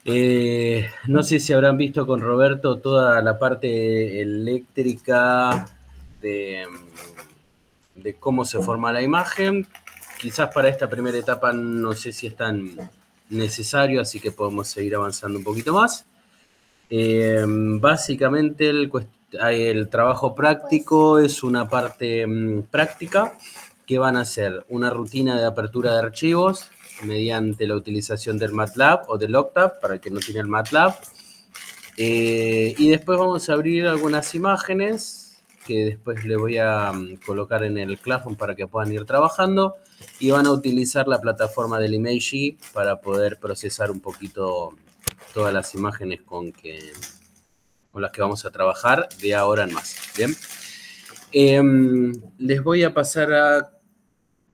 No sé si habrán visto con Roberto toda la parte eléctrica de cómo se forma la imagen. Quizás para esta primera etapa no sé si es tan necesario, así que podemos seguir avanzando un poquito más. Básicamente el trabajo práctico es una parte práctica que van a hacer una rutina de apertura de archivos mediante la utilización del MATLAB o del Octave, para el que no tiene el MATLAB. Y después vamos a abrir algunas imágenes que después le voy a colocar en el Classroom para que puedan ir trabajando, y van a utilizar la plataforma del Imagy para poder procesar un poquito todas las imágenes con las que vamos a trabajar de ahora en más. Bien. Les voy a pasar a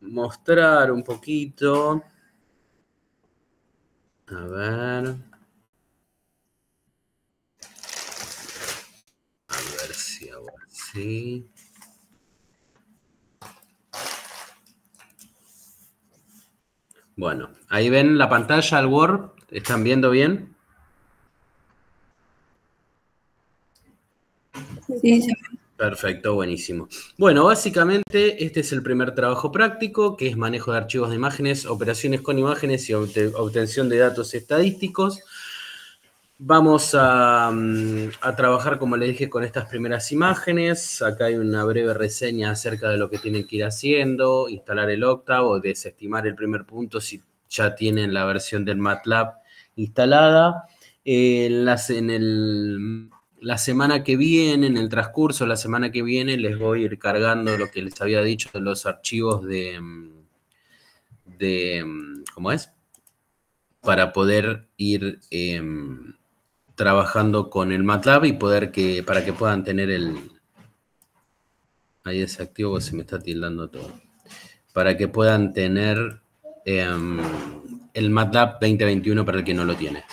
mostrar un poquito. A ver. A ver si ahora sí. Bueno, ahí ven la pantalla, el Word. ¿Están viendo bien? Sí, sí. Perfecto, buenísimo. Bueno, básicamente este es el primer trabajo práctico, que es manejo de archivos de imágenes, operaciones con imágenes y obtención de datos estadísticos. Vamos a trabajar, como les dije, con estas primeras imágenes. Acá hay una breve reseña acerca de lo que tienen que ir haciendo, instalar el Octave o desestimar el primer punto si ya tienen la versión del MATLAB instalada. La semana que viene, en el transcurso de la semana que viene, les voy a ir cargando lo que les había dicho de los archivos ¿cómo es? Para poder ir trabajando con el MATLAB y para que puedan tener ahí desactivo, se me está tildando todo. Para que puedan tener el MATLAB 2021 para el que no lo tiene.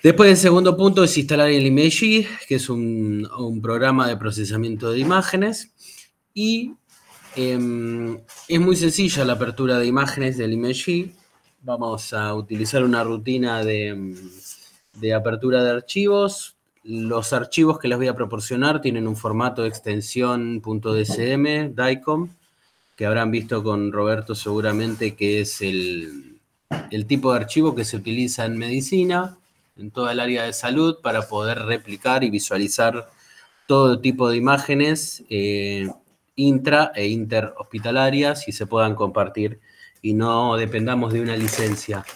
Después el segundo punto es instalar el Imagy, que es un programa de procesamiento de imágenes. Y es muy sencilla la apertura de imágenes del Imagy. Vamos a utilizar una rutina de apertura de archivos. Los archivos que les voy a proporcionar tienen un formato de extensión .dsm, DICOM, que habrán visto con Roberto seguramente, que es el tipo de archivo que se utiliza en medicina, en toda el área de salud, para poder replicar y visualizar todo tipo de imágenes intra e interhospitalarias y se puedan compartir y no dependamos de una licencia.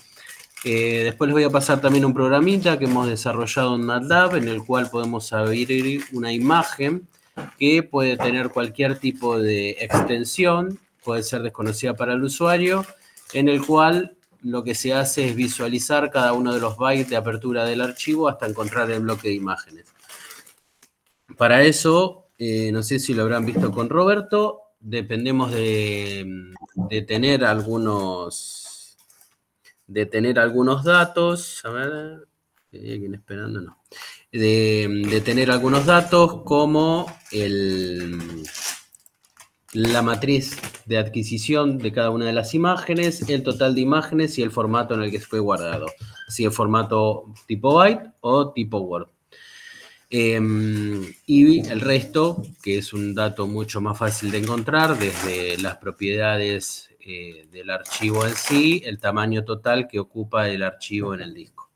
Después les voy a pasar también un programita que hemos desarrollado en MATLAB, en el cual podemos abrir una imagen que puede tener cualquier tipo de extensión, puede ser desconocida para el usuario, en el cual lo que se hace es visualizar cada uno de los bytes de apertura del archivo hasta encontrar el bloque de imágenes. Para eso, no sé si lo habrán visto con Roberto, dependemos de tener algunos datos. A ver, ¿hay alguien esperando? No. De tener algunos datos como la matriz de adquisición de cada una de las imágenes, el total de imágenes y el formato en el que fue guardado. Si es formato tipo byte o tipo Word. Y el resto, que es un dato mucho más fácil de encontrar, desde las propiedades del archivo en sí, el tamaño total que ocupa el archivo en el disco.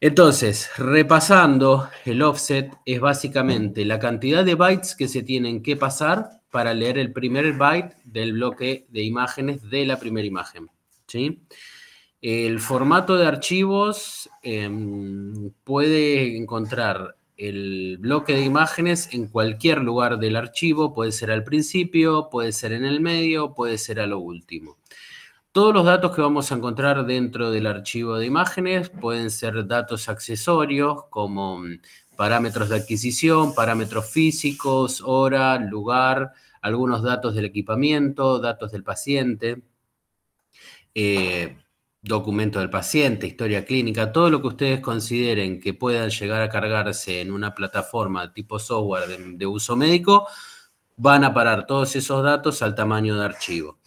Entonces, repasando, el offset es básicamente la cantidad de bytes que se tienen que pasar para leer el primer byte del bloque de imágenes de la primera imagen, ¿sí? El formato de archivos puede encontrar el bloque de imágenes en cualquier lugar del archivo, puede ser al principio, puede ser en el medio, puede ser a lo último. Todos los datos que vamos a encontrar dentro del archivo de imágenes pueden ser datos accesorios como parámetros de adquisición, parámetros físicos, hora, lugar, algunos datos del equipamiento, datos del paciente, documento del paciente, historia clínica, todo lo que ustedes consideren que puedan llegar a cargarse en una plataforma tipo software de uso médico, van a parar todos esos datos al tamaño de archivo.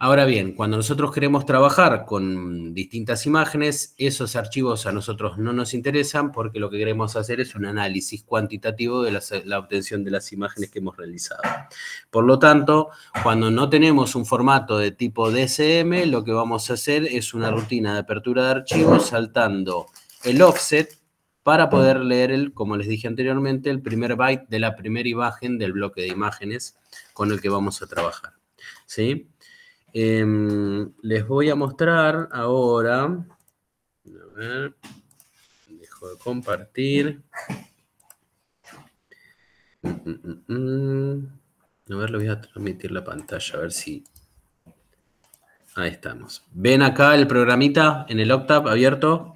Ahora bien, cuando nosotros queremos trabajar con distintas imágenes, esos archivos a nosotros no nos interesan porque lo que queremos hacer es un análisis cuantitativo de la obtención de las imágenes que hemos realizado. Por lo tanto, cuando no tenemos un formato de tipo DSM, lo que vamos a hacer es una rutina de apertura de archivos saltando el offset para poder leer, como les dije anteriormente, el primer byte de la primera imagen del bloque de imágenes con el que vamos a trabajar. ¿Sí? Les voy a mostrar ahora, a ver, dejo de compartir. A ver, le voy a transmitir la pantalla, a ver si... Ahí estamos. ¿Ven acá el programita en el Octave abierto?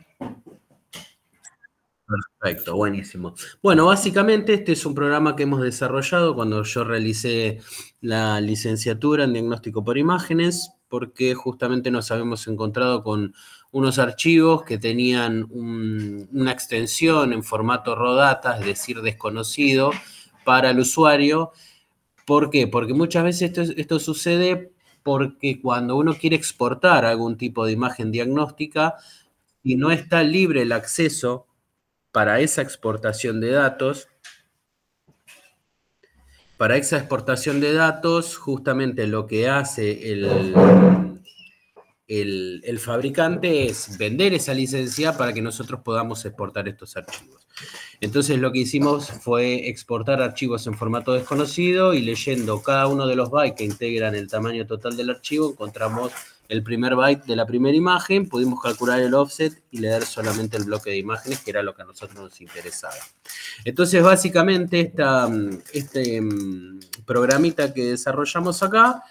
Perfecto, buenísimo. Bueno, básicamente este es un programa que hemos desarrollado cuando yo realicé la licenciatura en diagnóstico por imágenes, porque justamente nos habíamos encontrado con unos archivos que tenían una extensión en formato raw data, es decir, desconocido para el usuario. ¿Por qué? Porque muchas veces esto sucede porque cuando uno quiere exportar algún tipo de imagen diagnóstica y no está libre el acceso para esa exportación de datos, justamente lo que hace el fabricante es vender esa licencia para que nosotros podamos exportar estos archivos. Entonces lo que hicimos fue exportar archivos en formato desconocido y leyendo cada uno de los bytes que integran el tamaño total del archivo, encontramos el primer byte de la primera imagen, pudimos calcular el offset y leer solamente el bloque de imágenes, que era lo que a nosotros nos interesaba. Entonces, básicamente, este programita que desarrollamos acá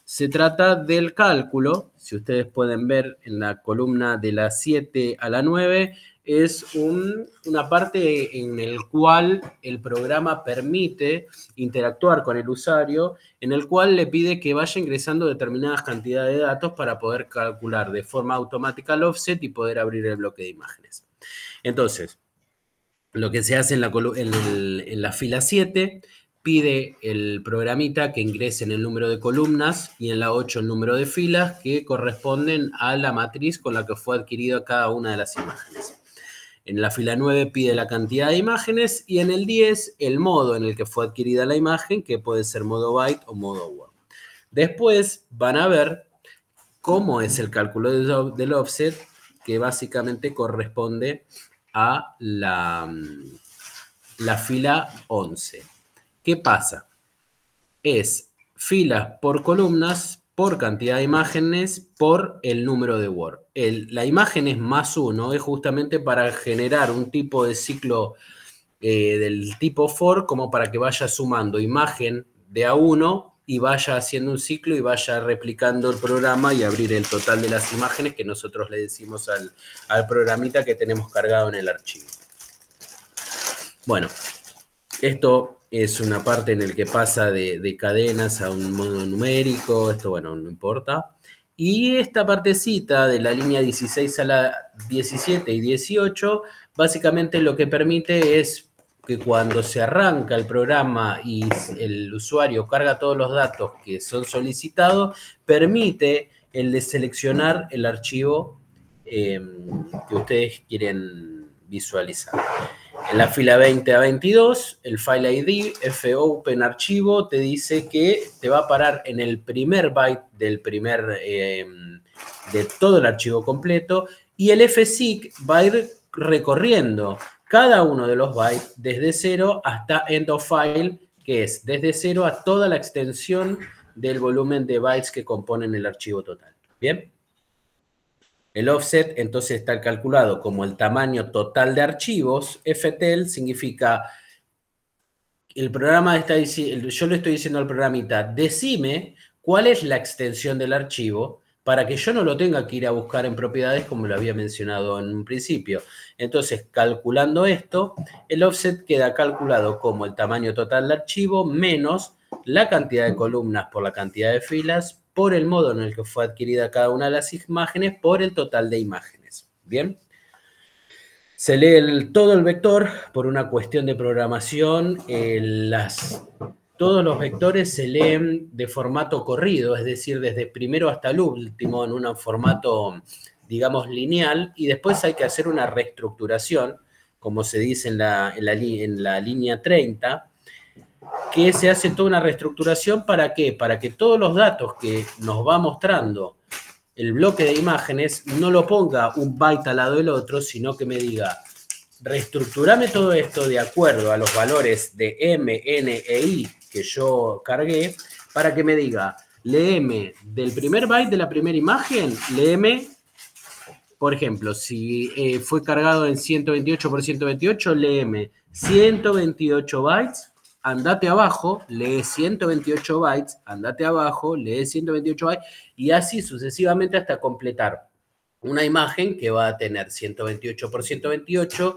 se trata del cálculo. Si ustedes pueden ver en la columna de la 7 a la 9, es una parte en el cual el programa permite interactuar con el usuario, en el cual le pide que vaya ingresando determinadas cantidades de datos para poder calcular de forma automática el offset y poder abrir el bloque de imágenes. Entonces, lo que se hace en la fila 7, pide el programita que ingrese en el número de columnas y en la 8 el número de filas que corresponden a la matriz con la que fue adquirida cada una de las imágenes. En la fila 9 pide la cantidad de imágenes y en el 10 el modo en el que fue adquirida la imagen, que puede ser modo byte o modo word. Después van a ver cómo es el cálculo del offset, que básicamente corresponde a la fila 11. ¿Qué pasa? Es filas por columnas, por cantidad de imágenes, por el número de Word. La imagen es +1, es justamente para generar un tipo de ciclo del tipo for, como para que vaya sumando imagen de A1 y vaya haciendo un ciclo y vaya replicando el programa y abrir el total de las imágenes que nosotros le decimos al programita que tenemos cargado en el archivo. Bueno, esto es una parte en la que pasa de cadenas a un modo numérico, esto, bueno, no importa. Y esta partecita de la línea 16 a la 17 y 18, básicamente lo que permite es que cuando se arranca el programa y el usuario carga todos los datos que son solicitados, permite el de seleccionar el archivo que ustedes quieren visualizar. En la fila 20 a 22, el File ID, fopen archivo, te dice que te va a parar en el primer byte de todo el archivo completo, y el fseek va a ir recorriendo cada uno de los bytes desde 0 hasta end of file, que es desde 0 a toda la extensión del volumen de bytes que componen el archivo total. ¿Bien? El offset entonces está calculado como el tamaño total de archivos. FTL significa, el programa está diciendo, yo le estoy diciendo al programita, decime cuál es la extensión del archivo para que yo no lo tenga que ir a buscar en propiedades como lo había mencionado en un principio. Entonces, calculando esto, el offset queda calculado como el tamaño total del archivo menos la cantidad de columnas por la cantidad de filas por el modo en el que fue adquirida cada una de las imágenes por el total de imágenes. ¿Bien? Se lee todo el vector por una cuestión de programación. Las todos los vectores se leen de formato corrido, es decir, desde primero hasta el último, en un formato, digamos, lineal, y después hay que hacer una reestructuración, como se dice en la línea 30, que se hace toda una reestructuración, ¿para qué? Para que todos los datos que nos va mostrando el bloque de imágenes no lo ponga un byte al lado del otro, sino que me diga, reestructurame todo esto de acuerdo a los valores de M, N e I que yo cargué, para que me diga, léeme del primer byte de la primera imagen, léeme, por ejemplo, si fue cargado en 128 por 128, léeme 128 bytes, andate abajo, lee 128 bytes, andate abajo, lee 128 bytes, y así sucesivamente hasta completar una imagen que va a tener 128 por 128,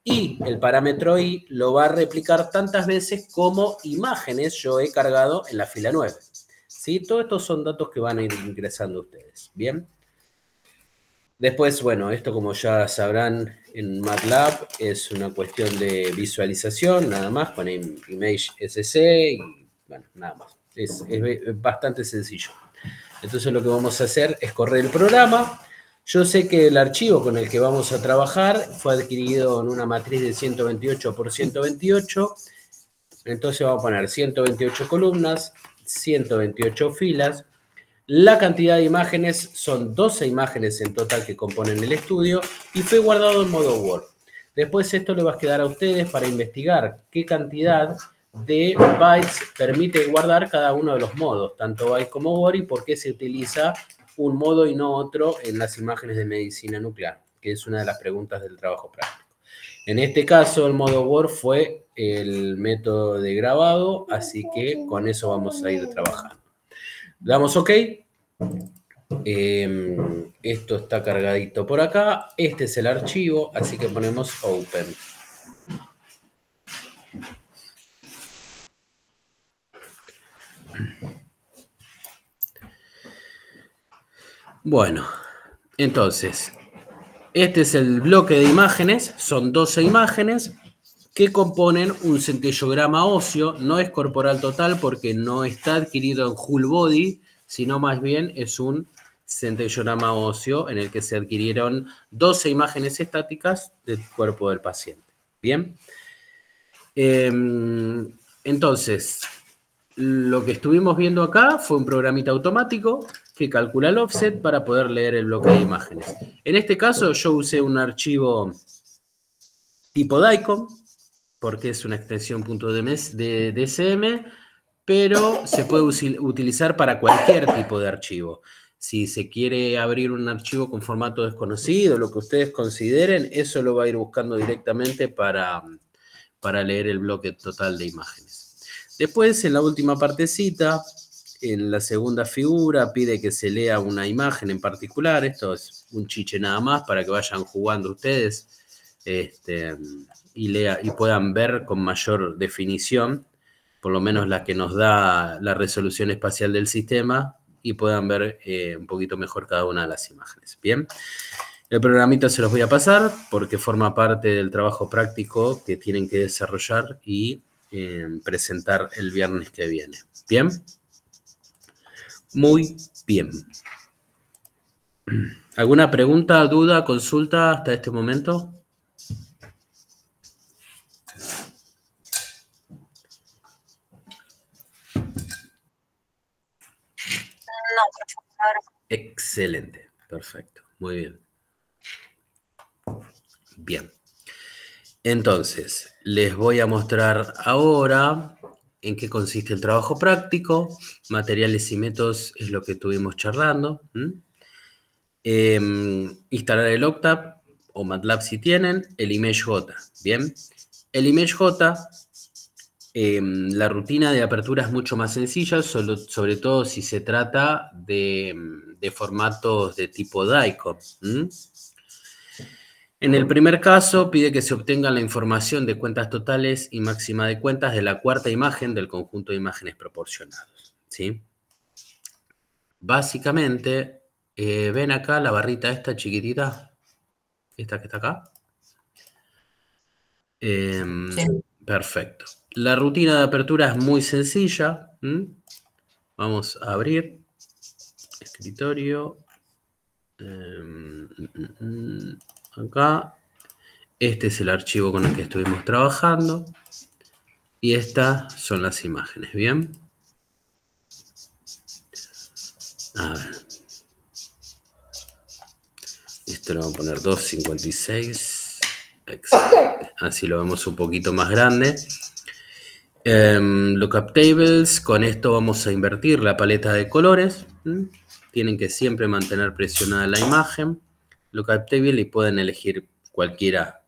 y el parámetro I lo va a replicar tantas veces como imágenes yo he cargado en la fila 9. ¿Sí? Todos estos son datos que van a ir ingresando ustedes. ¿Bien? Después, bueno, esto como ya sabrán en MATLAB es una cuestión de visualización, nada más, con Image SC y bueno, nada más. Es bastante sencillo. Entonces lo que vamos a hacer es correr el programa. Yo sé que el archivo con el que vamos a trabajar fue adquirido en una matriz de 128 por 128. Entonces vamos a poner 128 columnas, 128 filas. La cantidad de imágenes son 12 imágenes en total que componen el estudio y fue guardado en modo Word. Después esto le va a quedar a ustedes para investigar qué cantidad de bytes permite guardar cada uno de los modos, tanto bytes como Word, y por qué se utiliza un modo y no otro en las imágenes de medicina nuclear, que es una de las preguntas del trabajo práctico. En este caso, el modo Word fue el método de grabado, así que con eso vamos a ir trabajando. Damos OK. Esto está cargadito por acá. Este es el archivo, así que ponemos Open. Bueno, entonces, este es el bloque de imágenes. Son 12 imágenes que componen un centellograma óseo. No es corporal total porque no está adquirido en whole body, sino más bien es un centellograma óseo en el que se adquirieron 12 imágenes estáticas del cuerpo del paciente. Bien. Entonces, lo que estuvimos viendo acá fue un programita automático que calcula el offset para poder leer el bloque de imágenes. En este caso yo usé un archivo tipo DICOM, porque es una extensión de DSM, pero se puede utilizar para cualquier tipo de archivo. Si se quiere abrir un archivo con formato desconocido, lo que ustedes consideren, eso lo va a ir buscando directamente para leer el bloque total de imágenes. Después, en la última partecita, en la segunda figura, pide que se lea una imagen en particular. Esto es un chiche nada más para que vayan jugando ustedes y puedan ver con mayor definición, por lo menos la que nos da la resolución espacial del sistema, y puedan ver un poquito mejor cada una de las imágenes. Bien. El programita se los voy a pasar porque forma parte del trabajo práctico que tienen que desarrollar y presentar el viernes que viene. ¿Bien? Muy bien. ¿Alguna pregunta, duda, consulta hasta este momento? No, por favor. Excelente, perfecto, muy bien. Bien. Entonces, les voy a mostrar ahora en qué consiste el trabajo práctico. Materiales y métodos es lo que estuvimos charlando. Instalar el Octave o MATLAB si tienen, el ImageJ. Bien, el ImageJ, la rutina de apertura es mucho más sencilla, sobre todo si se trata de formatos de tipo DICOM. En el primer caso, pide que se obtenga la información de cuentas totales y máxima de cuentas de la cuarta imagen del conjunto de imágenes proporcionados. ¿Sí? Básicamente, ¿ven acá la barrita esta chiquitita? Esta que está acá. Sí. Perfecto. La rutina de apertura es muy sencilla. Vamos a abrir escritorio. Acá. Este es el archivo con el que estuvimos trabajando. Y estas son las imágenes, ¿bien? A ver. Esto le vamos a poner 256. Así lo vemos un poquito más grande. Lookup tables. Con esto vamos a invertir la paleta de colores. Tienen que siempre mantener presionada la imagen. Lookup table y pueden elegir cualquiera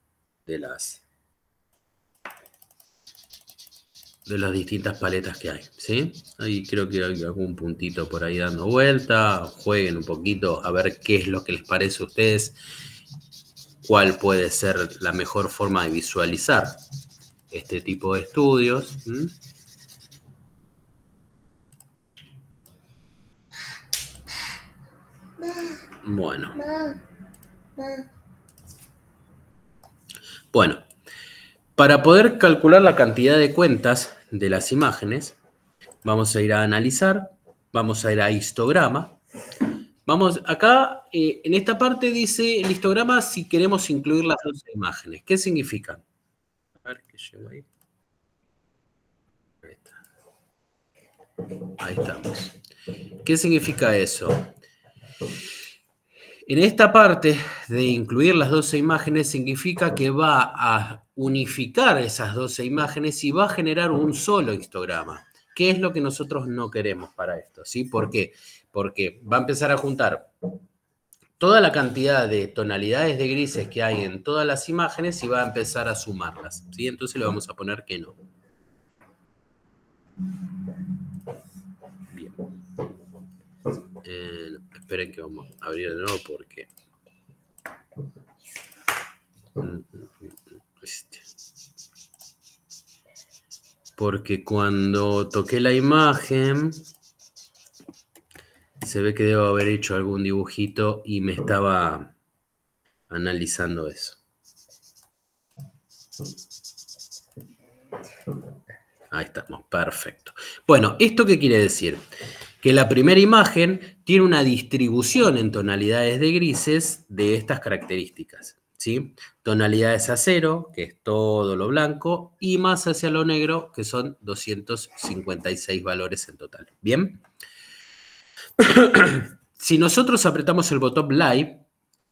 de las distintas paletas que hay, ¿sí? Ahí creo que hay algún puntito por ahí dando vuelta. Jueguen un poquito a ver qué es lo que les parece a ustedes, cuál puede ser la mejor forma de visualizar este tipo de estudios. Bueno. Bueno, para poder calcular la cantidad de cuentas de las imágenes, vamos a ir a analizar, vamos a ir a histograma. Vamos, acá, en esta parte dice el histograma si queremos incluir las 12 imágenes. ¿Qué significa? A ver, ¿qué llevo ahí? Ahí está. Ahí estamos. ¿Qué significa eso? En esta parte de incluir las 12 imágenes significa que va a unificar esas 12 imágenes y va a generar un solo histograma. ¿Qué es lo que nosotros no queremos para esto? ¿Sí? ¿Por qué? Porque va a empezar a juntar toda la cantidad de tonalidades de grises que hay en todas las imágenes y va a empezar a sumarlas, ¿sí? Entonces le vamos a poner que no. Bien. Esperen que vamos a abrir de nuevo porque... Porque cuando toqué la imagen... Se ve que debo haber hecho algún dibujito y me estaba analizando eso. Ahí estamos, perfecto. Bueno, ¿esto qué quiere decir? Que la primera imagen tiene una distribución en tonalidades de grises de estas características, ¿sí? Tonalidades a 0, que es todo lo blanco, y más hacia lo negro, que son 256 valores en total. ¿Bien? Si nosotros apretamos el botón Live,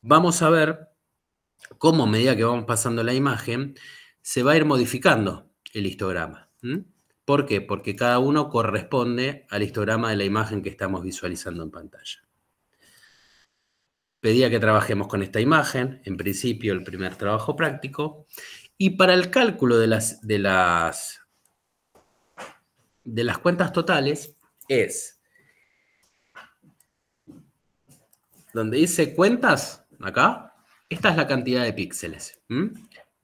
vamos a ver cómo a medida que vamos pasando la imagen, se va a ir modificando el histograma. ¿Por qué? Porque cada uno corresponde al histograma de la imagen que estamos visualizando en pantalla. Pedía que trabajemos con esta imagen, en principio el primer trabajo práctico, y para el cálculo de las cuentas totales es... Donde dice cuentas, acá, esta es la cantidad de píxeles.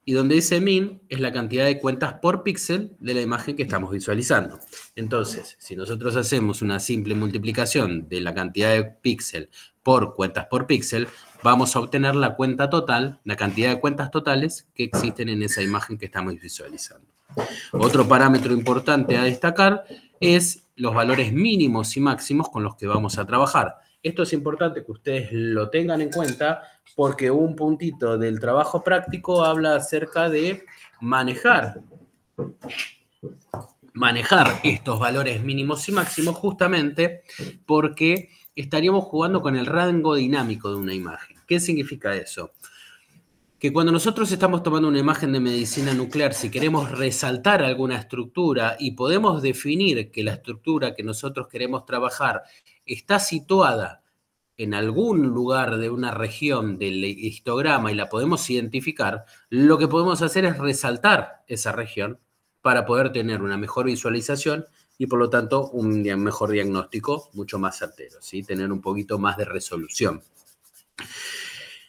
Y donde dice min, es la cantidad de cuentas por píxel de la imagen que estamos visualizando. Entonces, si nosotros hacemos una simple multiplicación de la cantidad de píxel por cuentas por píxel, vamos a obtener la cuenta total, la cantidad de cuentas totales que existen en esa imagen que estamos visualizando. Otro parámetro importante a destacar es los valores mínimos y máximos con los que vamos a trabajar. Esto es importante que ustedes lo tengan en cuenta porque un puntito del trabajo práctico habla acerca de manejar estos valores mínimos y máximos justamente porque estaríamos jugando con el rango dinámico de una imagen. ¿Qué significa eso? Que cuando nosotros estamos tomando una imagen de medicina nuclear, si queremos resaltar alguna estructura y podemos definir que la estructura que nosotros queremos trabajar está situada en algún lugar de una región del histograma y la podemos identificar, lo que podemos hacer es resaltar esa región para poder tener una mejor visualización y por lo tanto un mejor diagnóstico mucho más certero, ¿sí? Tener un poquito más de resolución.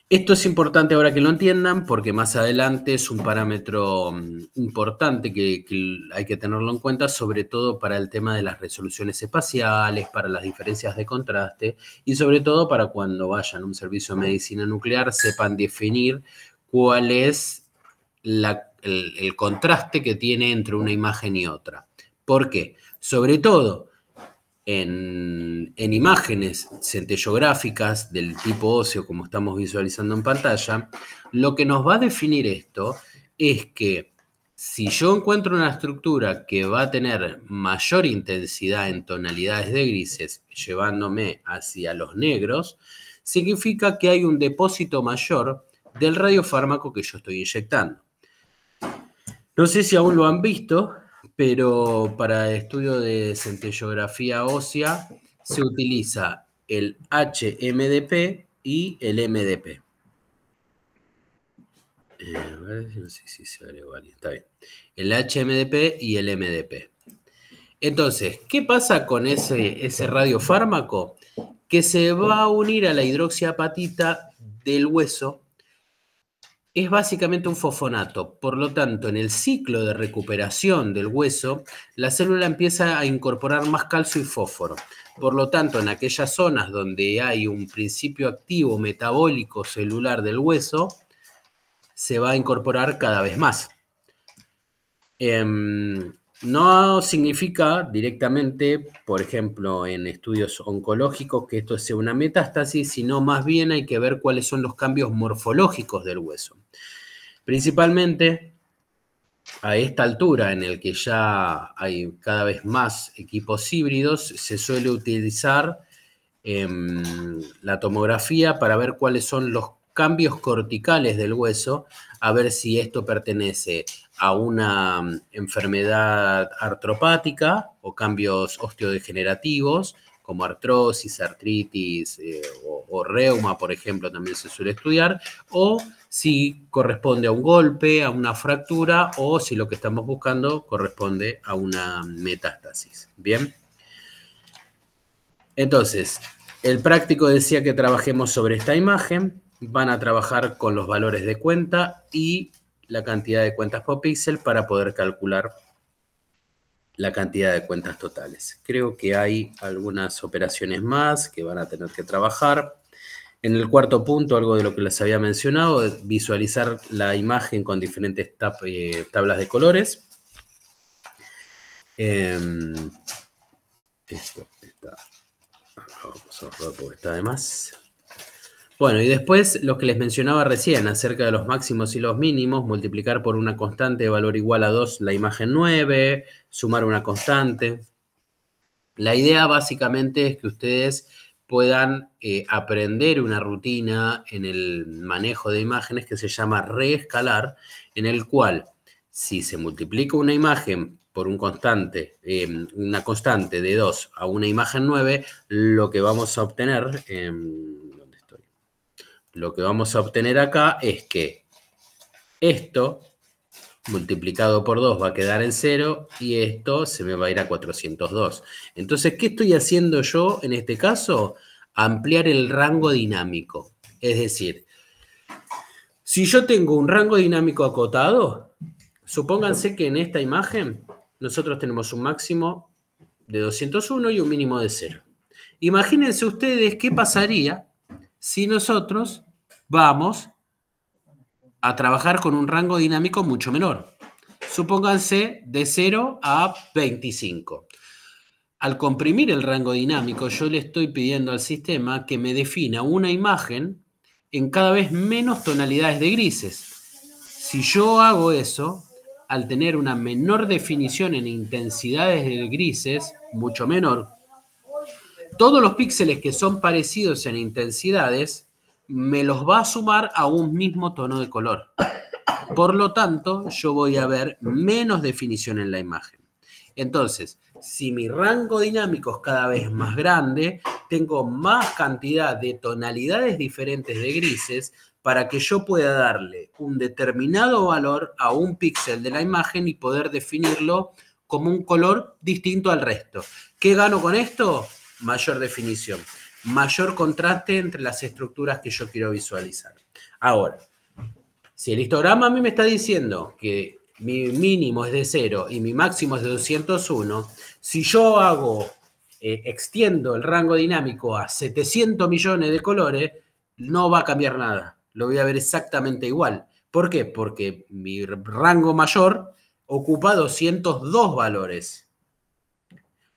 Esto es importante ahora que lo entiendan porque más adelante es un parámetro importante que hay que tenerlo en cuenta, sobre todo para el tema de las resoluciones espaciales, para las diferencias de contraste y sobre todo para cuando vayan a un servicio de medicina nuclear sepan definir cuál es el contraste que tiene entre una imagen y otra. ¿Por qué? Sobre todo en imágenes centellográficas del tipo óseo, como estamos visualizando en pantalla, lo que nos va a definir esto es que si yo encuentro una estructura que va a tener mayor intensidad en tonalidades de grises, llevándome hacia los negros, significa que hay un depósito mayor del radiofármaco que yo estoy inyectando. No sé si aún lo han visto, pero para estudio de centellografía ósea se utiliza el HMDP y el MDP. No sé si se agregó alguien, está bien. El HMDP y el MDP. Entonces, ¿qué pasa con ese radiofármaco? Que se va a unir a la hidroxiapatita del hueso. Es básicamente un fosfonato, por lo tanto, en el ciclo de recuperación del hueso, la célula empieza a incorporar más calcio y fósforo. Por lo tanto, en aquellas zonas donde hay un principio activo metabólico celular del hueso, se va a incorporar cada vez más. No significa directamente, por ejemplo, en estudios oncológicos, que esto sea una metástasis, sino más bien hay que ver cuáles son los cambios morfológicos del hueso. Principalmente a esta altura, en el que ya hay cada vez más equipos híbridos, se suele utilizar la tomografía para ver cuáles son los cambios corticales del hueso, a ver si esto pertenece a una enfermedad artropática o cambios osteodegenerativos, como artrosis, artritis o reuma, por ejemplo, también se suele estudiar, o si corresponde a un golpe, a una fractura, o si lo que estamos buscando corresponde a una metástasis. ¿Bien? Entonces, el práctico decía que trabajemos sobre esta imagen, van a trabajar con los valores de cuenta y la cantidad de cuentas por píxel para poder calcular la cantidad de cuentas totales. Creo que hay algunas operaciones más que van a tener que trabajar. En el cuarto punto, algo de lo que les había mencionado, es visualizar la imagen con diferentes tablas de colores. Esto está... Vamos a borrar porque está de más. Bueno, y después lo que les mencionaba recién acerca de los máximos y los mínimos, multiplicar por una constante de valor igual a 2 la imagen 9, sumar una constante. La idea básicamente es que ustedes puedan aprender una rutina en el manejo de imágenes que se llama reescalar, en el cual si se multiplica una imagen por una constante de 2 a una imagen 9, lo que vamos a obtener... Lo que vamos a obtener acá es que esto multiplicado por 2 va a quedar en 0 y esto se me va a ir a 402. Entonces, ¿qué estoy haciendo yo en este caso? Ampliar el rango dinámico. Es decir, si yo tengo un rango dinámico acotado, supónganse que en esta imagen nosotros tenemos un máximo de 201 y un mínimo de 0. Imagínense ustedes qué pasaría si nosotros vamos a trabajar con un rango dinámico mucho menor. Supónganse de 0 a 25. Al comprimir el rango dinámico, yo le estoy pidiendo al sistema que me defina una imagen en cada vez menos tonalidades de grises. Si yo hago eso, al tener una menor definición en intensidades de grises, mucho menor, todos los píxeles que son parecidos en intensidades, me los va a sumar a un mismo tono de color. Por lo tanto, yo voy a ver menos definición en la imagen. Entonces, si mi rango dinámico es cada vez más grande, tengo más cantidad de tonalidades diferentes de grises para que yo pueda darle un determinado valor a un píxel de la imagen y poder definirlo como un color distinto al resto. ¿Qué gano con esto? Mayor definición, mayor contraste entre las estructuras que yo quiero visualizar. Ahora, si el histograma a mí me está diciendo que mi mínimo es de 0 y mi máximo es de 201, si yo extiendo el rango dinámico a 700 millones de colores, no va a cambiar nada. Lo voy a ver exactamente igual, ¿Por qué? Porque mi rango mayor ocupa 202 valores.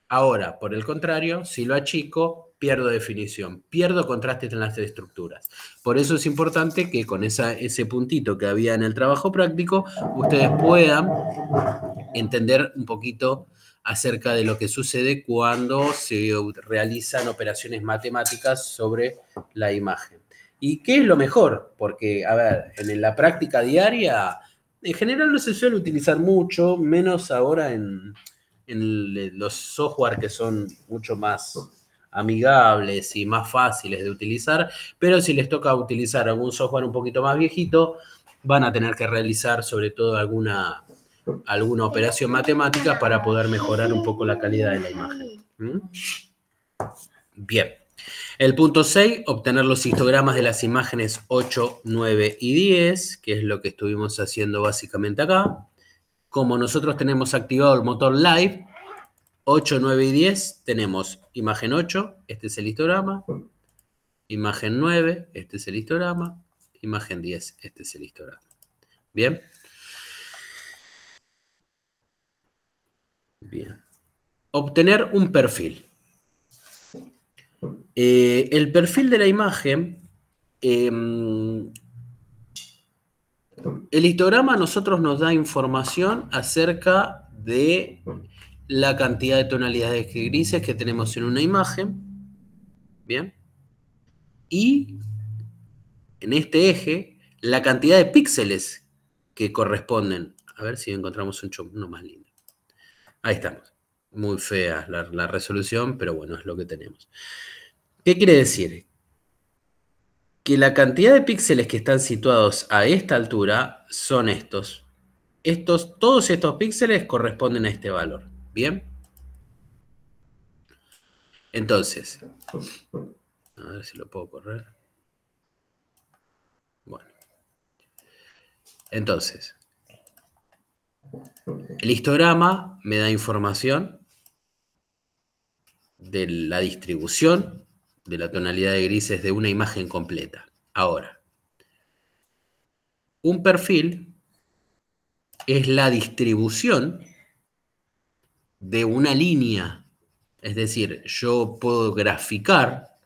Ahora, por el contrario, si lo achico, pierdo definición, pierdo contraste en las estructuras. Por eso es importante que con ese puntito que había en el trabajo práctico, ustedes puedan entender un poquito acerca de lo que sucede cuando se realizan operaciones matemáticas sobre la imagen. ¿Y qué es lo mejor? Porque, a ver, en la práctica diaria, en general no se suele utilizar mucho, menos ahora en los software que son mucho más amigables y más fáciles de utilizar, pero si les toca utilizar algún software un poquito más viejito, van a tener que realizar sobre todo alguna operación matemática para poder mejorar un poco la calidad de la imagen. ¿Mm? Bien. El punto 6, obtener los histogramas de las imágenes 8, 9 y 10, que es lo que estuvimos haciendo básicamente acá. Como nosotros tenemos activado el motor Live, 8, 9 y 10, tenemos imagen 8, este es el histograma, imagen 9, este es el histograma, imagen 10, este es el histograma. ¿Bien? Bien. Obtener un perfil. El perfil de la imagen, el histograma a nosotros nos da información acerca de la cantidad de tonalidades grises que tenemos en una imagen. Bien. Y en este eje, la cantidad de píxeles que corresponden. A ver si encontramos uno más lindo. Ahí estamos. Muy fea la resolución, pero bueno, es lo que tenemos. ¿Qué quiere decir? Que la cantidad de píxeles que están situados a esta altura son estos. Todos estos píxeles corresponden a este valor. ¿Bien? Entonces, a ver si lo puedo correr. Bueno. Entonces, el histograma me da información de la distribución de la tonalidad de grises de una imagen completa. Ahora, un perfil es la distribución de una línea. Es decir, yo puedo graficar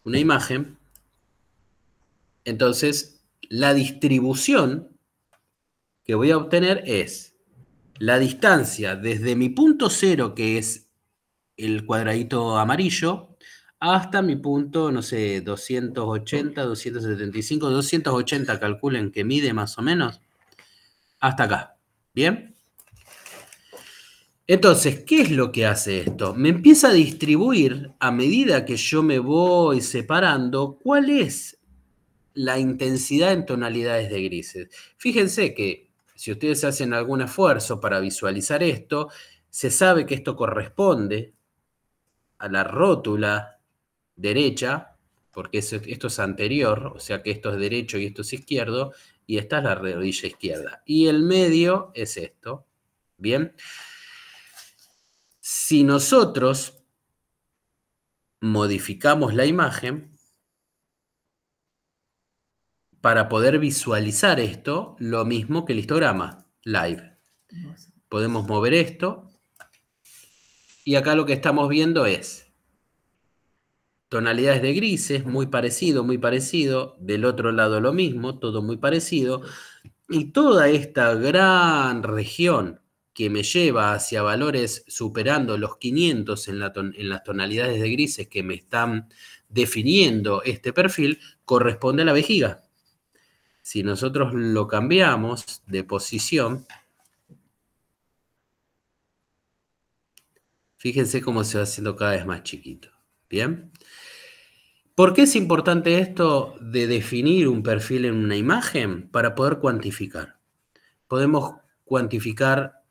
una imagen. Entonces, la distribución que voy a obtener es la distancia desde mi punto cero, que es el cuadradito amarillo, hasta mi punto, no sé, 280, 275, 280, calculen que mide más o menos, hasta acá. ¿Bien? Entonces, ¿qué es lo que hace esto? Me empieza a distribuir, a medida que yo me voy separando, cuál es la intensidad en tonalidades de grises. Fíjense que si ustedes hacen algún esfuerzo para visualizar esto, se sabe que esto corresponde a la rótula derecha, porque esto es anterior, o sea que esto es derecho y esto es izquierdo, y esta es la rodilla izquierda. Y el medio es esto. ¿Bien? Si nosotros modificamos la imagen, para poder visualizar esto, lo mismo que el histograma live. Podemos mover esto, y acá lo que estamos viendo es tonalidades de grises, muy parecido, del otro lado lo mismo, todo muy parecido, y toda esta gran región que me lleva hacia valores superando los 500 en las tonalidades de grises que me están definiendo este perfil, corresponde a la vejiga. Si nosotros lo cambiamos de posición, fíjense cómo se va haciendo cada vez más chiquito. ¿Bien? ¿Por qué es importante esto de definir un perfil en una imagen? Para poder cuantificar. Podemos cuantificar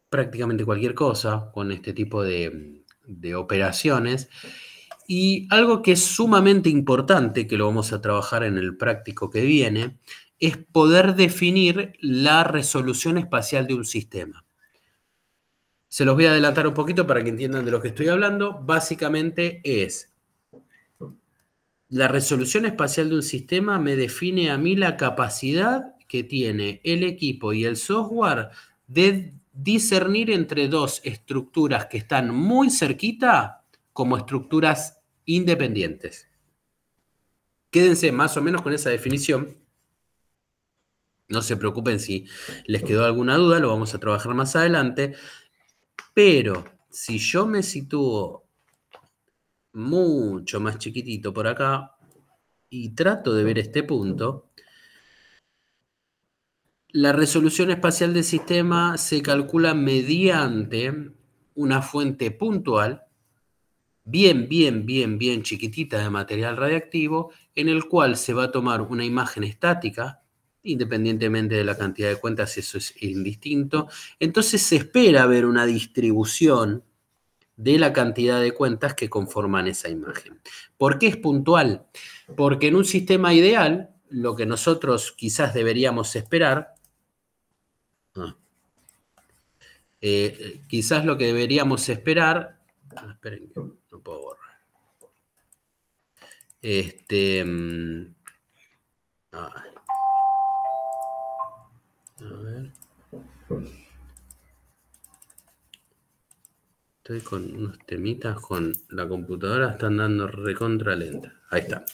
prácticamente cualquier cosa con este tipo de operaciones. Y algo que es sumamente importante, que lo vamos a trabajar en el práctico que viene, es poder definir la resolución espacial de un sistema. Se los voy a adelantar un poquito para que entiendan de lo que estoy hablando. Básicamente es La resolución espacial de un sistema me define a mí la capacidad que tiene el equipo y el software de discernir entre dos estructuras que están muy cerquita como estructuras independientes. Quédense más o menos con esa definición. No se preocupen si les quedó alguna duda, lo vamos a trabajar más adelante. Pero si yo me sitúo mucho más chiquitito por acá y trato de ver este punto, la resolución espacial del sistema se calcula mediante una fuente puntual, bien chiquitita de material radiactivo, en el cual se va a tomar una imagen estática, independientemente de la cantidad de cuentas, eso es indistinto. Entonces se espera ver una distribución de la cantidad de cuentas que conforman esa imagen. ¿Por qué es puntual? Porque en un sistema ideal, lo que nosotros quizás deberíamos esperar, quizás lo que deberíamos esperar, esperen que no puedo borrar. A ver. Estoy con unos temitas con la computadora, están dando recontra lenta. Ahí está.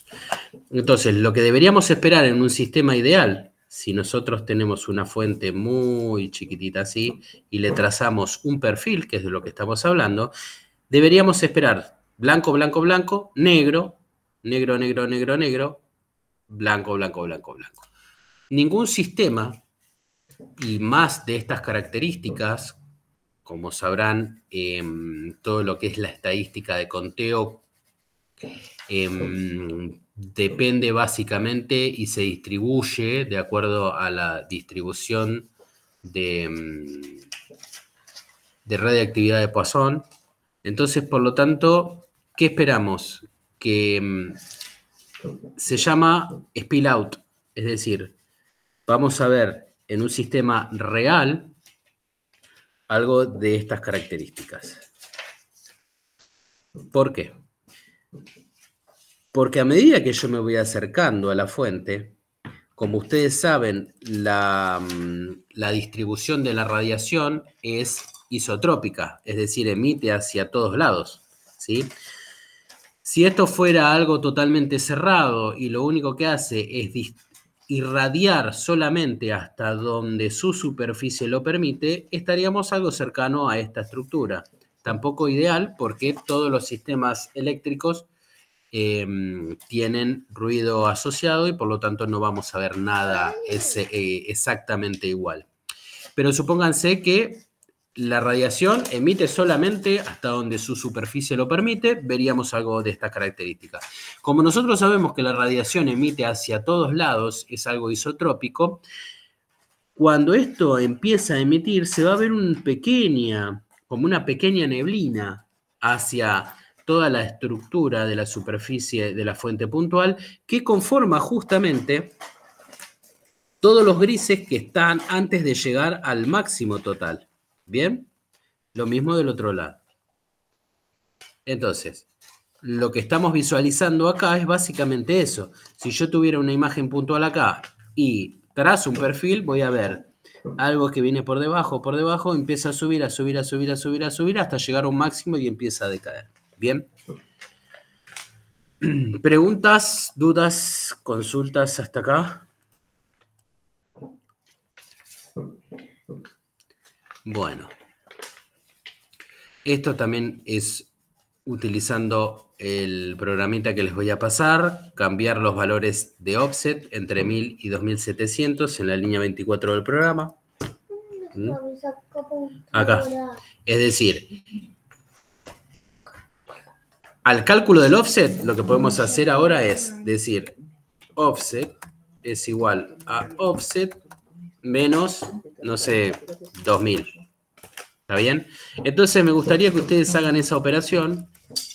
Entonces, lo que deberíamos esperar en un sistema ideal, si nosotros tenemos una fuente muy chiquitita así y le trazamos un perfil, que es de lo que estamos hablando, deberíamos esperar blanco, blanco, blanco, negro, negro, negro, negro, negro, blanco, blanco, blanco, blanco. Ningún sistema, y más de estas características, como sabrán, todo lo que es la estadística de conteo depende básicamente y se distribuye de acuerdo a la distribución de radiactividad de Poisson. Entonces, por lo tanto, ¿qué esperamos? Que se llama spill out, es decir, vamos a ver en un sistema real algo de estas características. ¿Por qué? Porque a medida que yo me voy acercando a la fuente, como ustedes saben, la distribución de la radiación es isotrópica, es decir, emite hacia todos lados, ¿sí? Si esto fuera algo totalmente cerrado y lo único que hace es irradiar solamente hasta donde su superficie lo permite, estaríamos algo cercano a esta estructura. Tampoco ideal porque todos los sistemas eléctricos tienen ruido asociado y por lo tanto no vamos a ver nada exactamente igual. Pero supónganse que la radiación emite solamente hasta donde su superficie lo permite, veríamos algo de esta característica. Como nosotros sabemos que la radiación emite hacia todos lados, es algo isotrópico, cuando esto empieza a emitir se va a ver como una pequeña neblina hacia toda la estructura de la superficie de la fuente puntual que conforma justamente todos los grises que están antes de llegar al máximo total. ¿Bien? Lo mismo del otro lado. Entonces, lo que estamos visualizando acá es básicamente eso. Si yo tuviera una imagen puntual acá y trazo un perfil, voy a ver algo que viene por debajo, empieza a subir, hasta llegar a un máximo y empieza a decaer. ¿Bien? ¿Preguntas, dudas, consultas hasta acá? Bueno. Esto también es utilizando el programita que les voy a pasar, cambiar los valores de offset entre 1000 y 2700 en la línea 24 del programa. Acá. Es decir, al cálculo del offset, lo que podemos hacer ahora es decir, offset es igual a offset menos, no sé, 2000. ¿Está bien? Entonces me gustaría que ustedes hagan esa operación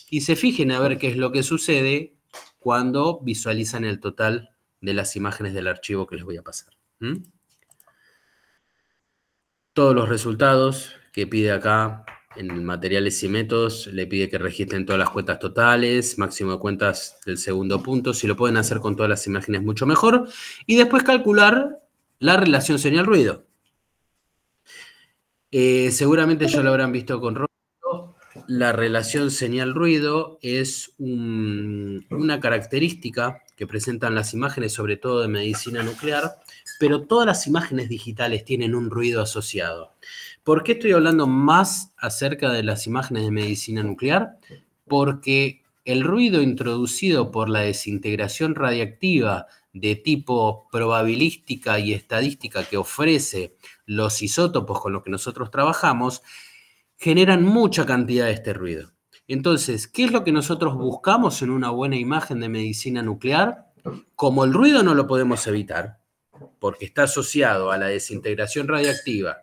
y se fijen a ver qué es lo que sucede cuando visualizan el total de las imágenes del archivo que les voy a pasar. Todos los resultados que pide acá En materiales y métodos le pide que registren todas las cuentas totales, máximo de cuentas del segundo punto. Si lo pueden hacer con todas las imágenes, mucho mejor. Y después calcular la relación señal-ruido. Seguramente ya lo habrán visto con Roberto. La relación señal-ruido es una característica que presentan las imágenes, sobre todo de medicina nuclear, pero todas las imágenes digitales tienen un ruido asociado. ¿Por qué estoy hablando más acerca de las imágenes de medicina nuclear? Porque el ruido introducido por la desintegración radiactiva de tipo probabilística y estadística que ofrece los isótopos con los que nosotros trabajamos, generan mucha cantidad de este ruido. Entonces, ¿qué es lo que nosotros buscamos en una buena imagen de medicina nuclear? Como el ruido no lo podemos evitar, porque está asociado a la desintegración radiactiva,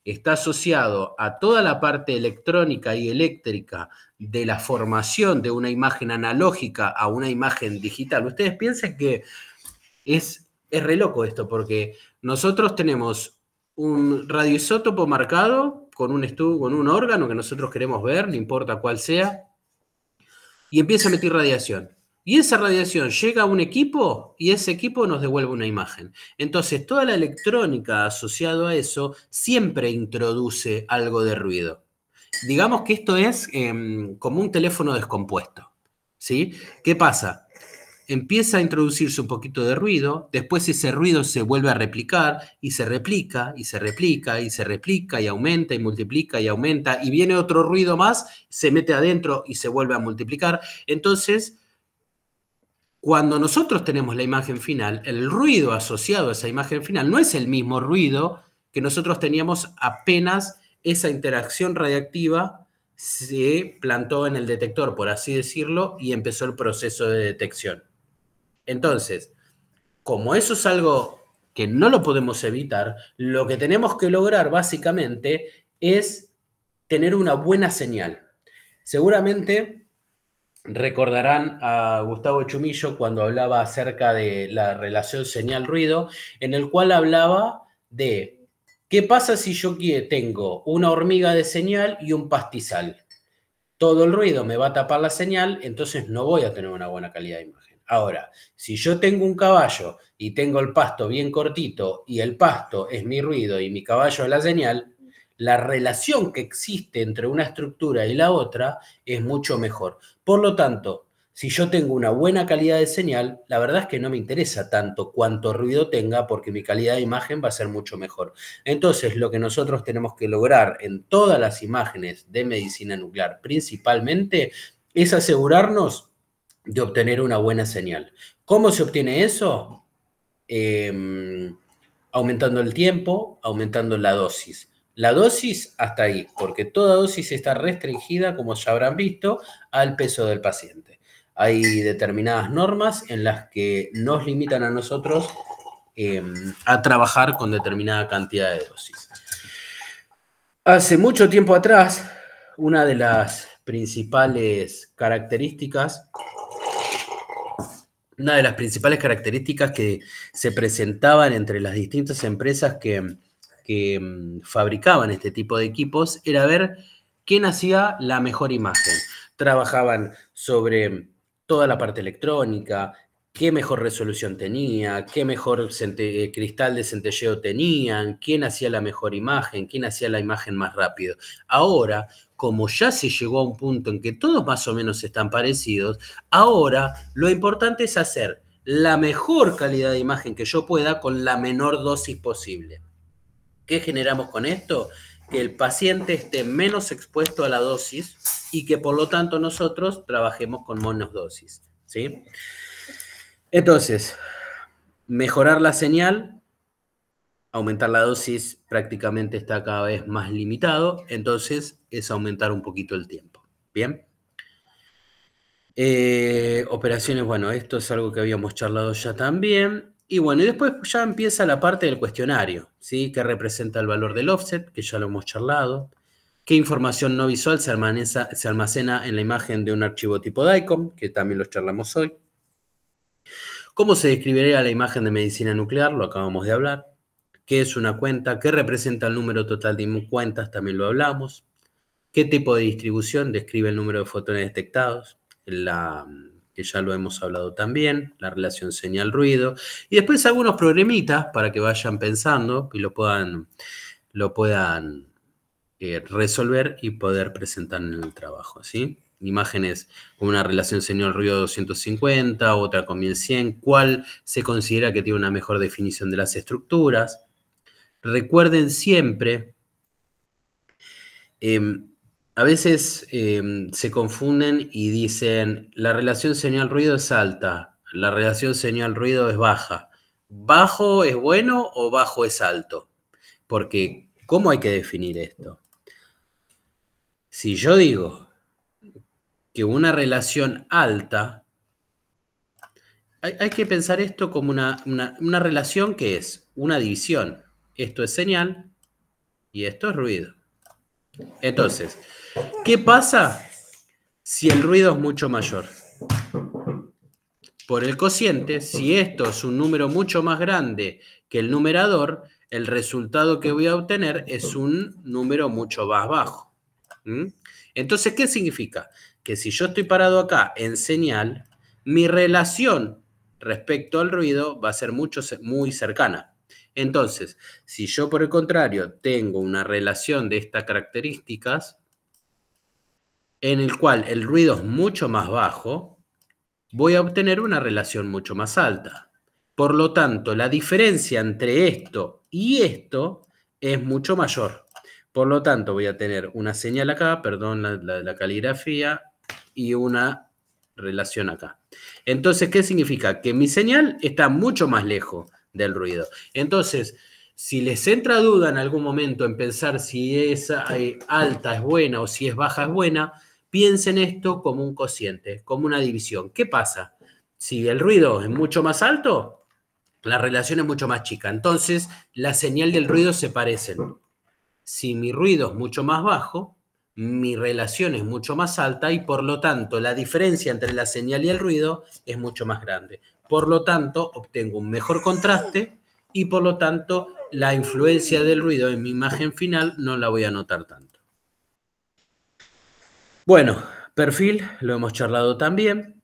está asociado a toda la parte electrónica y eléctrica de la formación de una imagen analógica a una imagen digital. Ustedes piensen que es re loco esto, porque nosotros tenemos un radioisótopo marcado con un órgano que nosotros queremos ver, no importa cuál sea, y empieza a emitir radiación. Y esa radiación llega a un equipo y ese equipo nos devuelve una imagen. Entonces, toda la electrónica asociada a eso siempre introduce algo de ruido. Digamos que esto es como un teléfono descompuesto, ¿sí? ¿Qué pasa? Empieza a introducirse un poquito de ruido, después ese ruido se vuelve a replicar y se replica y se replica y se replica y aumenta y multiplica y aumenta y viene otro ruido más, se mete adentro y se vuelve a multiplicar. Entonces, cuando nosotros tenemos la imagen final, el ruido asociado a esa imagen final no es el mismo ruido que nosotros teníamos apenas esa interacción radiactiva se plantó en el detector, por así decirlo, y empezó el proceso de detección. Entonces, como eso es algo que no lo podemos evitar, lo que tenemos que lograr básicamente es tener una buena señal. Seguramente recordarán a Gustavo Chumillo cuando hablaba acerca de la relación señal-ruido, en el cual hablaba de qué pasa si yo tengo una hormiga de señal y un pastizal. Todo el ruido me va a tapar la señal, entonces no voy a tener una buena calidad de imagen. Ahora, si yo tengo un caballo y tengo el pasto bien cortito y el pasto es mi ruido y mi caballo es la señal, la relación que existe entre una estructura y la otra es mucho mejor. Por lo tanto, si yo tengo una buena calidad de señal, la verdad es que no me interesa tanto cuánto ruido tenga porque mi calidad de imagen va a ser mucho mejor. Entonces, lo que nosotros tenemos que lograr en todas las imágenes de medicina nuclear, principalmente, es asegurarnos de obtener una buena señal. ¿Cómo se obtiene eso? Aumentando el tiempo, aumentando la dosis. La dosis hasta ahí, porque toda dosis está restringida, como ya habrán visto, al peso del paciente. Hay determinadas normas en las que nos limitan a nosotros a trabajar con determinada cantidad de dosis. Hace mucho tiempo atrás, una de las principales características que se presentaban entre las distintas empresas que fabricaban este tipo de equipos era ver quién hacía la mejor imagen. Trabajaban sobre toda la parte electrónica, qué mejor resolución tenía, qué mejor cristal de centelleo tenían, quién hacía la mejor imagen, quién hacía la imagen más rápido. Ahora, como ya se llegó a un punto en que todos más o menos están parecidos, ahora lo importante es hacer la mejor calidad de imagen que yo pueda con la menor dosis posible. ¿Qué generamos con esto? Que el paciente esté menos expuesto a la dosis y que por lo tanto nosotros trabajemos con menos dosis, ¿sí? Entonces, mejorar la señal, aumentar la dosis prácticamente está cada vez más limitado, entonces es aumentar un poquito el tiempo, ¿bien? Operaciones, bueno, esto es algo que habíamos charlado ya también. Y bueno, y después ya empieza la parte del cuestionario, ¿sí? Que representa el valor del offset, que ya lo hemos charlado. ¿Qué información no visual se almacena en la imagen de un archivo tipo DICOM? Que también lo charlamos hoy. ¿Cómo se describiría la imagen de medicina nuclear? Lo acabamos de hablar. ¿Qué es una cuenta? ¿Qué representa el número total de cuentas? También lo hablamos. ¿Qué tipo de distribución? Describe el número de fotones detectados, que ya lo hemos hablado también, la relación señal-ruido, y después algunos problemitas para que vayan pensando y lo puedan resolver y poder presentar en el trabajo, ¿sí? Imágenes con una relación señal-ruido 250, otra con 1100, ¿cuál se considera que tiene una mejor definición de las estructuras? Recuerden siempre, a veces se confunden y dicen, la relación señal-ruido es alta, la relación señal-ruido es baja. ¿Bajo es bueno o bajo es alto? Porque, ¿cómo hay que definir esto? Si yo digo que una relación alta, hay que pensar esto como una relación que es una división. Esto es señal y esto es ruido. Entonces, ¿qué pasa si el ruido es mucho mayor? Por el cociente, si esto es un número mucho más grande que el numerador, el resultado que voy a obtener es un número mucho más bajo. Entonces, ¿qué significa? Que si yo estoy parado acá en señal, mi relación respecto al ruido va a ser muy cercana. Entonces, si yo por el contrario tengo una relación de estas características, en el cual el ruido es mucho más bajo, voy a obtener una relación mucho más alta. Por lo tanto, la diferencia entre esto y esto es mucho mayor. Por lo tanto, voy a tener una señal acá, perdón la caligrafía, y una relación acá. Entonces, ¿qué significa? Que mi señal está mucho más lejos del ruido. Entonces, si les entra duda en algún momento en pensar si es alta es buena o si es baja es buena, piensen esto como un cociente, como una división. ¿Qué pasa? Si el ruido es mucho más alto, la relación es mucho más chica. Entonces, la señal y el ruido se parecen. Si mi ruido es mucho más bajo, mi relación es mucho más alta y por lo tanto la diferencia entre la señal y el ruido es mucho más grande. Por lo tanto, obtengo un mejor contraste y por lo tanto la influencia del ruido en mi imagen final no la voy a notar tanto. Bueno, perfil, lo hemos charlado también.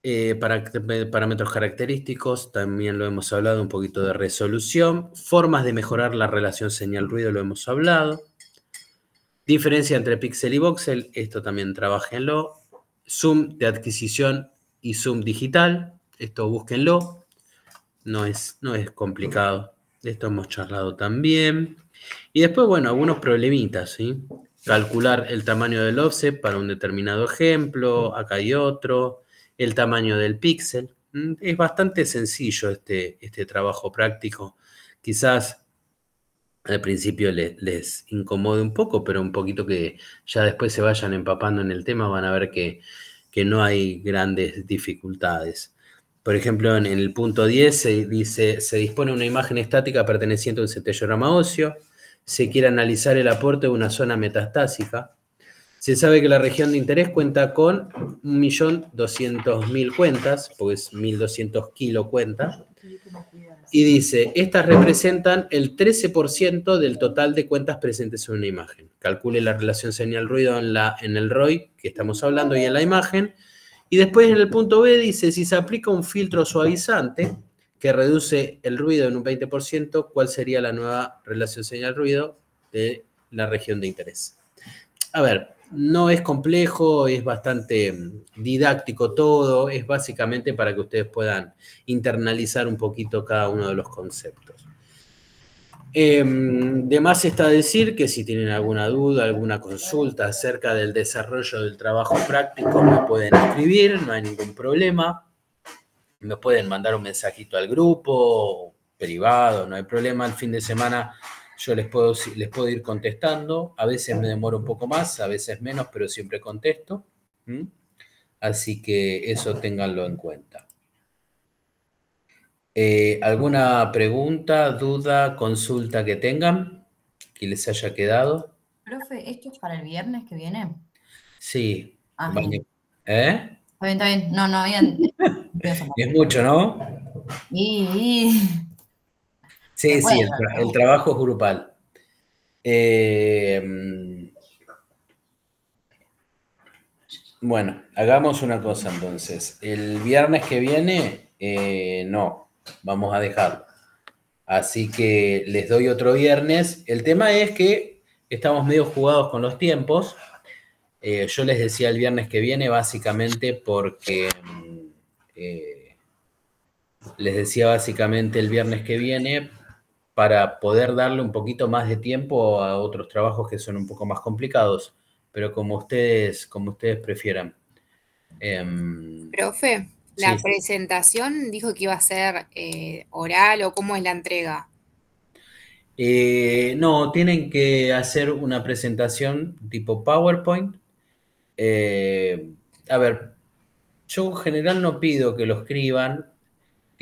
Parámetros característicos, también lo hemos hablado, un poquito de resolución. Formas de mejorar la relación señal-ruido, lo hemos hablado. Diferencia entre píxel y voxel, esto también trabájenlo. Zoom de adquisición y zoom digital, esto búsquenlo. No es complicado. De esto hemos charlado también. Y después, bueno, algunos problemitas, ¿sí? Calcular el tamaño del offset para un determinado ejemplo, acá hay otro. El tamaño del píxel. Es bastante sencillo este trabajo práctico. Quizás al principio les incomode un poco, pero un poquito que ya después se vayan empapando en el tema van a ver que no hay grandes dificultades. Por ejemplo, en el punto 10 se dice, se dispone una imagen estática perteneciente a un centellograma óseo, se quiere analizar el aporte de una zona metastásica. Se sabe que la región de interés cuenta con 1.200.000 cuentas, porque es 1.200 kilocuentas, y dice, estas representan el 13% del total de cuentas presentes en una imagen. Calcule la relación señal-ruido en el ROI que estamos hablando y en la imagen. Y después en el punto B dice, si se aplica un filtro suavizante que reduce el ruido en un 20%, ¿cuál sería la nueva relación señal-ruido de la región de interés? A ver, no es complejo, es bastante didáctico todo, es básicamente para que ustedes puedan internalizar un poquito cada uno de los conceptos. De más está decir que si tienen alguna duda, alguna consulta acerca del desarrollo del trabajo práctico, me pueden escribir, no hay ningún problema. Me pueden mandar un mensajito al grupo, privado, no hay problema. El fin de semana yo les puedo ir contestando. A veces me demoro un poco más, a veces menos, pero siempre contesto. Así que eso ténganlo en cuenta. ¿Alguna pregunta, duda, consulta que tengan que les haya quedado? Profe, ¿esto es para el viernes que viene? Sí. Ah, Vale. Está bien, está bien. No habían... Es mucho, ¿no? Sí, Bueno, el trabajo es grupal. Bueno, hagamos una cosa entonces. El viernes que viene, no, vamos a dejarlo. Así que les doy otro viernes. El tema es que estamos medio jugados con los tiempos. Yo les decía el viernes que viene básicamente porque... les decía básicamente el viernes que viene para poder darle un poquito más de tiempo a otros trabajos que son un poco más complicados, pero como ustedes prefieran. Profe, ¿la Sí. presentación dijo que iba a ser oral o cómo es la entrega? No, tienen que hacer una presentación tipo PowerPoint. A ver, yo en general no pido que lo escriban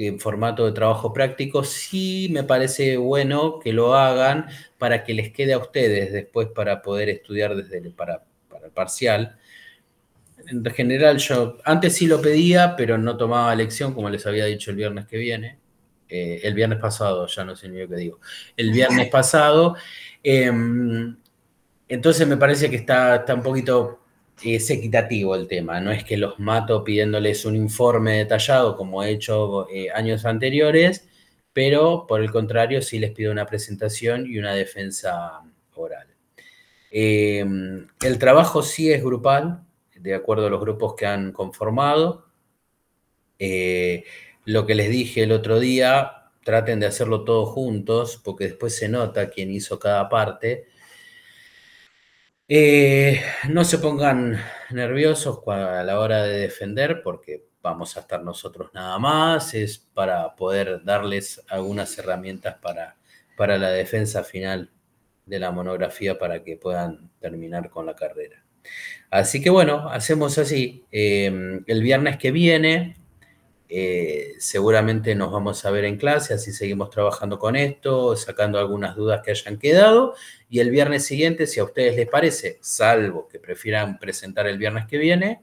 en formato de trabajo práctico, sí me parece bueno que lo hagan para que les quede a ustedes después para poder estudiar para el parcial. En general yo antes sí lo pedía, pero no tomaba lección, como les había dicho el viernes que viene. El viernes pasado, ya no sé ni lo que digo. El viernes pasado. Entonces me parece que está un poquito es equitativo el tema. No es que los mato pidiéndoles un informe detallado como he hecho años anteriores, pero por el contrario sí les pido una presentación y una defensa oral. El trabajo sí es grupal, de acuerdo a los grupos que han conformado. Lo que les dije el otro día, traten de hacerlo todos juntos, porque después se nota quién hizo cada parte. No se pongan nerviosos a la hora de defender, porque vamos a estar nosotros nada más. Es para poder darles algunas herramientas para la defensa final de la monografía para que puedan terminar con la carrera. Así que bueno, hacemos así. El viernes que viene seguramente nos vamos a ver en clase, así seguimos trabajando con esto, sacando algunas dudas que hayan quedado. Y el viernes siguiente, si a ustedes les parece, salvo que prefieran presentar el viernes que viene,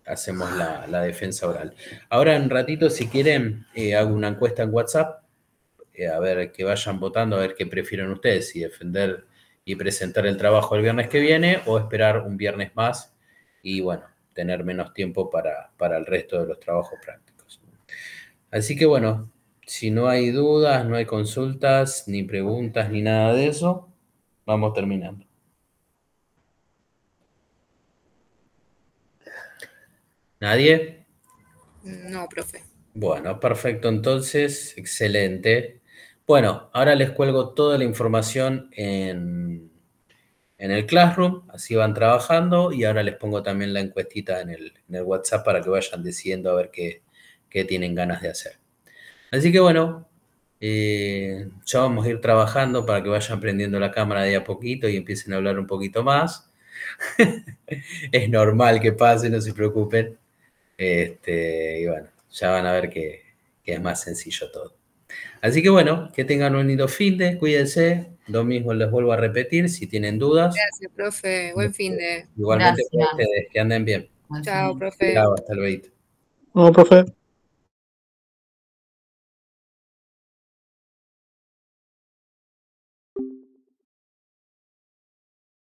hacemos la defensa oral. Ahora en un ratito, si quieren, hago una encuesta en WhatsApp, a ver que vayan votando, a ver qué prefieren ustedes, si defender y presentar el trabajo el viernes que viene o esperar un viernes más y bueno, tener menos tiempo para el resto de los trabajos prácticos. Así que bueno, si no hay dudas, no hay consultas, ni preguntas, ni nada de eso, vamos terminando. ¿Nadie? No, profe. Bueno, perfecto, entonces, excelente. Bueno, ahora les cuelgo toda la información en el Classroom, así van trabajando y ahora les pongo también la encuestita en el WhatsApp para que vayan decidiendo a ver qué tienen ganas de hacer. Así que bueno, ya vamos a ir trabajando para que vayan prendiendo la cámara de a poquito y empiecen a hablar un poquito más. Es normal que pase, no se preocupen. Y bueno, ya van a ver que es más sencillo todo. Así que bueno, que tengan un lindo fin de, cuídense. Lo mismo les vuelvo a repetir, si tienen dudas. Gracias, profe. Buen fin de. Igualmente para Gracias. ustedes, que anden bien. Chao, profe. Chao, hasta luego. No, profe.